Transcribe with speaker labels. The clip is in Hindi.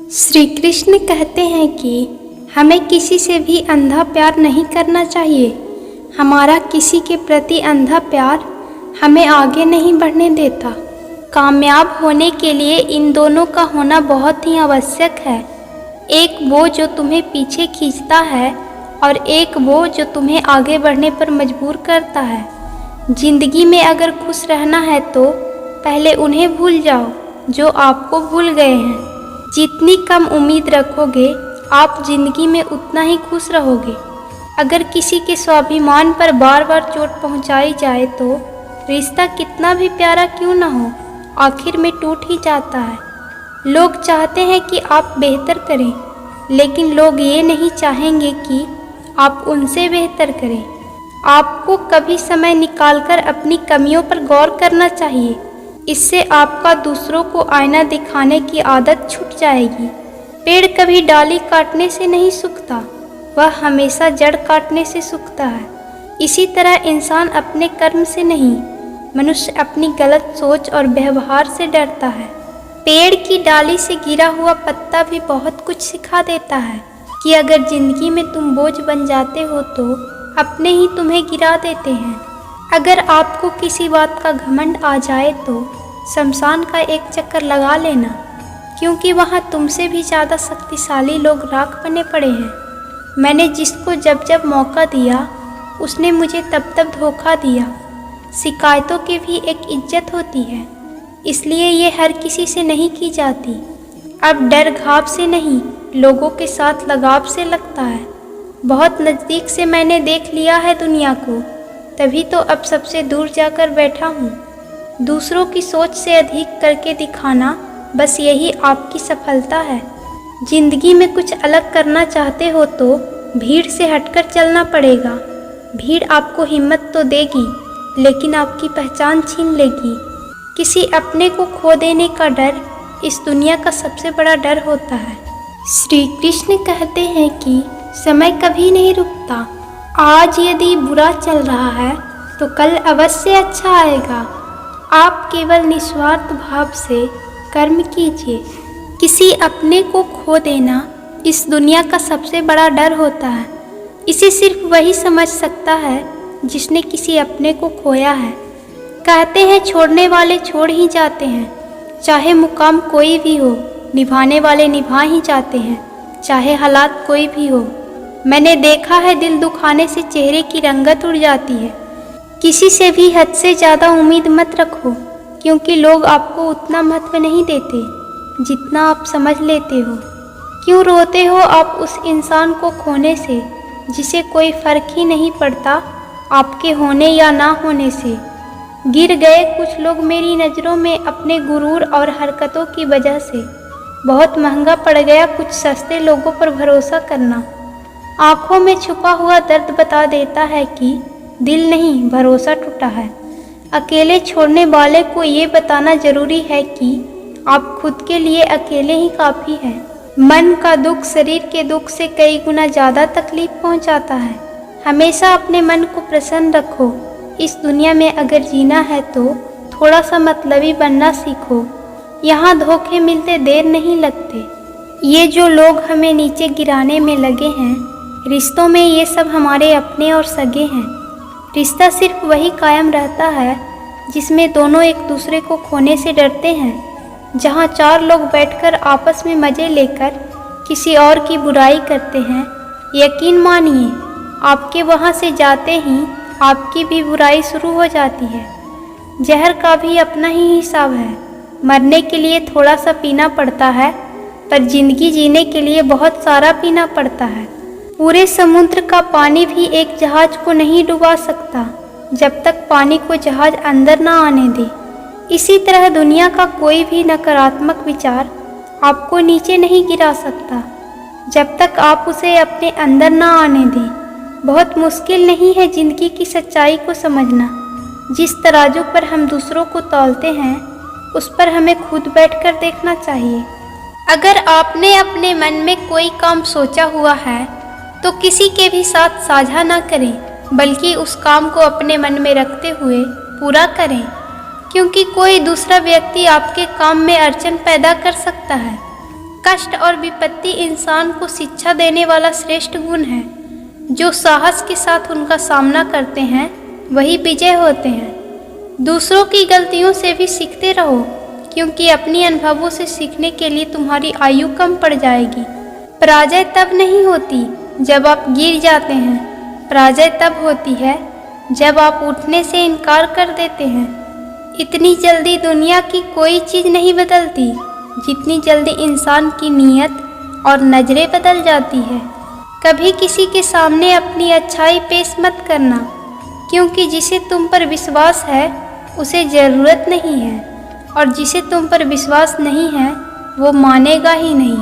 Speaker 1: श्री कृष्ण कहते हैं कि हमें किसी से भी अंधा प्यार नहीं करना चाहिए। हमारा किसी के प्रति अंधा प्यार हमें आगे नहीं बढ़ने देता। कामयाब होने के लिए इन दोनों का होना बहुत ही आवश्यक है। एक वो जो तुम्हें पीछे खींचता है और एक वो जो तुम्हें आगे बढ़ने पर मजबूर करता है। जिंदगी में अगर खुश रहना है तो पहले उन्हें भूल जाओ जो आपको भूल गए हैं। जितनी कम उम्मीद रखोगे आप जिंदगी में उतना ही खुश रहोगे। अगर किसी के स्वाभिमान पर बार बार चोट पहुंचाई जाए तो रिश्ता कितना भी प्यारा क्यों ना हो आखिर में टूट ही जाता है। लोग चाहते हैं कि आप बेहतर करें, लेकिन लोग ये नहीं चाहेंगे कि आप उनसे बेहतर करें। आपको कभी समय निकालकर अपनी कमियों पर गौर करना चाहिए। इससे आपका दूसरों को आईना दिखाने की आदत छूट जाएगी। पेड़ कभी डाली काटने से नहीं सूखता, वह हमेशा जड़ काटने से सूखता है। इसी तरह इंसान अपने कर्म से नहीं, मनुष्य अपनी गलत सोच और व्यवहार से डरता है। पेड़ की डाली से गिरा हुआ पत्ता भी बहुत कुछ सिखा देता है कि अगर जिंदगी में तुम बोझ बन जाते हो तो अपने ही तुम्हें गिरा देते हैं। अगर आपको किसी बात का घमंड आ जाए तो शमशान का एक चक्कर लगा लेना, क्योंकि वहाँ तुमसे भी ज़्यादा शक्तिशाली लोग राख बने पड़े हैं। मैंने जिसको जब जब मौका दिया उसने मुझे तब तब धोखा दिया। शिकायतों की भी एक इज्जत होती है, इसलिए ये हर किसी से नहीं की जाती। अब डर घाव से नहीं, लोगों के साथ लगाव से लगता है। बहुत नज़दीक से मैंने देख लिया है दुनिया को, तभी तो अब सबसे दूर जाकर बैठा हूँ। दूसरों की सोच से अधिक करके दिखाना, बस यही आपकी सफलता है। जिंदगी में कुछ अलग करना चाहते हो तो भीड़ से हटकर चलना पड़ेगा। भीड़ आपको हिम्मत तो देगी, लेकिन आपकी पहचान छीन लेगी। किसी अपने को खो देने का डर इस दुनिया का सबसे बड़ा डर होता है। श्री कृष्ण कहते हैं कि समय कभी नहीं रुकता। आज यदि बुरा चल रहा है तो कल अवश्य अच्छा आएगा। आप केवल निस्वार्थ भाव से कर्म कीजिए। किसी अपने को खो देना इस दुनिया का सबसे बड़ा डर होता है। इसे सिर्फ वही समझ सकता है जिसने किसी अपने को खोया है। कहते हैं छोड़ने वाले छोड़ ही जाते हैं, चाहे मुकाम कोई भी हो। निभाने वाले निभा ही जाते हैं, चाहे हालात कोई भी हो। मैंने देखा है दिल दुखाने से चेहरे की रंगत उड़ जाती है। किसी से भी हद से ज़्यादा उम्मीद मत रखो, क्योंकि लोग आपको उतना महत्व नहीं देते जितना आप समझ लेते हो। क्यों रोते हो आप उस इंसान को खोने से जिसे कोई फर्क ही नहीं पड़ता आपके होने या ना होने से। गिर गए कुछ लोग मेरी नज़रों में अपने गुरूर और हरकतों की वजह से। बहुत महंगा पड़ गया कुछ सस्ते लोगों पर भरोसा करना। आँखों में छुपा हुआ दर्द बता देता है कि दिल नहीं, भरोसा टूटा है। अकेले छोड़ने वाले को ये बताना जरूरी है कि आप खुद के लिए अकेले ही काफ़ी हैं। मन का दुख शरीर के दुख से कई गुना ज़्यादा तकलीफ पहुंचाता है। हमेशा अपने मन को प्रसन्न रखो। इस दुनिया में अगर जीना है तो थोड़ा सा मतलबी बनना सीखो। यहाँ धोखे मिलते देर नहीं लगते। ये जो लोग हमें नीचे गिराने में लगे हैं, रिश्तों में ये सब हमारे अपने और सगे हैं। रिश्ता सिर्फ वही कायम रहता है जिसमें दोनों एक दूसरे को खोने से डरते हैं। जहाँ चार लोग बैठकर आपस में मज़े लेकर किसी और की बुराई करते हैं, यकीन मानिए आपके वहाँ से जाते ही आपकी भी बुराई शुरू हो जाती है। जहर का भी अपना ही हिसाब है। मरने के लिए थोड़ा सा पीना पड़ता है, पर जिंदगी जीने के लिए बहुत सारा पीना पड़ता है। पूरे समुद्र का पानी भी एक जहाज को नहीं डुबा सकता जब तक पानी को जहाज अंदर ना आने दे। इसी तरह दुनिया का कोई भी नकारात्मक विचार आपको नीचे नहीं गिरा सकता जब तक आप उसे अपने अंदर ना आने दें। बहुत मुश्किल नहीं है जिंदगी की सच्चाई को समझना। जिस तराजू पर हम दूसरों को तौलते हैं उस पर हमें खुद बैठकर देखना चाहिए। अगर आपने अपने मन में कोई काम सोचा हुआ है तो किसी के भी साथ साझा ना करें, बल्कि उस काम को अपने मन में रखते हुए पूरा करें, क्योंकि कोई दूसरा व्यक्ति आपके काम में अड़चन पैदा कर सकता है। कष्ट और विपत्ति इंसान को शिक्षा देने वाला श्रेष्ठ गुण है। जो साहस के साथ उनका सामना करते हैं वही विजय होते हैं। दूसरों की गलतियों से भी सीखते रहो, क्योंकि अपनी अनुभवों से सीखने के लिए तुम्हारी आयु कम पड़ जाएगी। पराजय तब नहीं होती जब आप गिर जाते हैं, पराजय तब होती है जब आप उठने से इनकार कर देते हैं। इतनी जल्दी दुनिया की कोई चीज़ नहीं बदलती जितनी जल्दी इंसान की नीयत और नज़रें बदल जाती है। कभी किसी के सामने अपनी अच्छाई पेश मत करना, क्योंकि जिसे तुम पर विश्वास है उसे ज़रूरत नहीं है, और जिसे तुम पर विश्वास नहीं है वो मानेगा ही नहीं।